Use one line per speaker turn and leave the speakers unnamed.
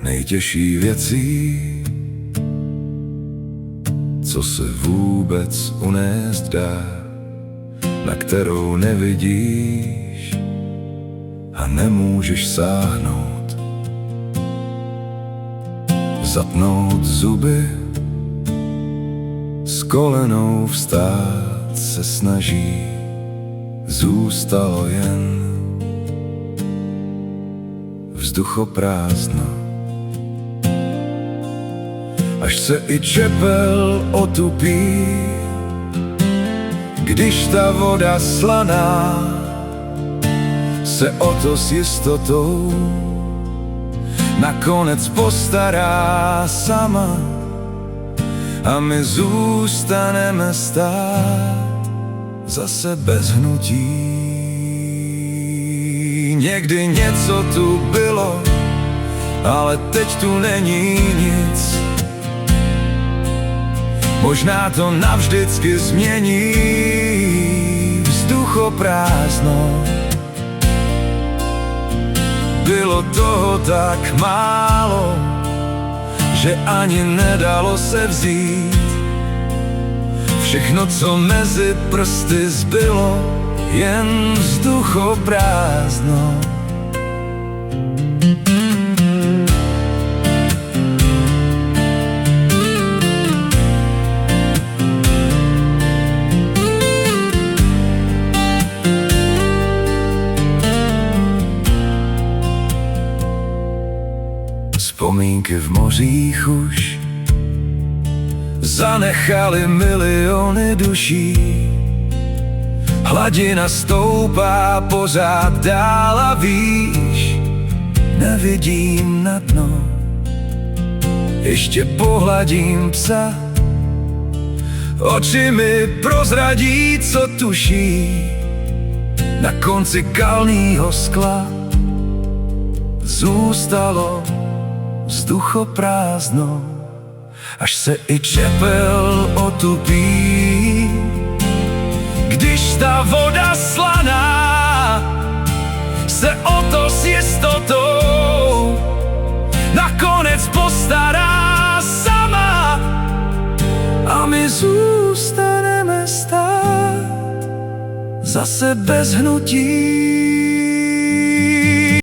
nejtěžší věcí, co se vůbec unést dá, na kterou nevidíš a nemůžeš sáhnout. Zatnout zuby, s kolenou vstát se snaží, zůstalo jen vzduchoprázdno. Až se i čepel otupí, když ta voda slaná se o to s jistotou nakonec postará sama a my zůstaneme stát zase bez hnutí. Někdy něco tu bylo, ale teď tu není nic. Možná to navždycky změní vzduchoprázdno. Bylo toho tak málo, že ani nedalo se vzít. Všechno, co mezi prsty zbylo, jen vzduchoprázdno. Vzpomínky v mořích už zanechali miliony duší. Hladina stoupá pořád dál a víš, nevidím na dno. Ještě pohladím psa, oči mi prozradí, co tuší. Na konci kalného skla zůstalo vzduchoprázdno. Až se i čepel otupí, když ta voda slaná se o to s jistotou nakonec postará sama a my zůstaneme stát zase bez hnutí.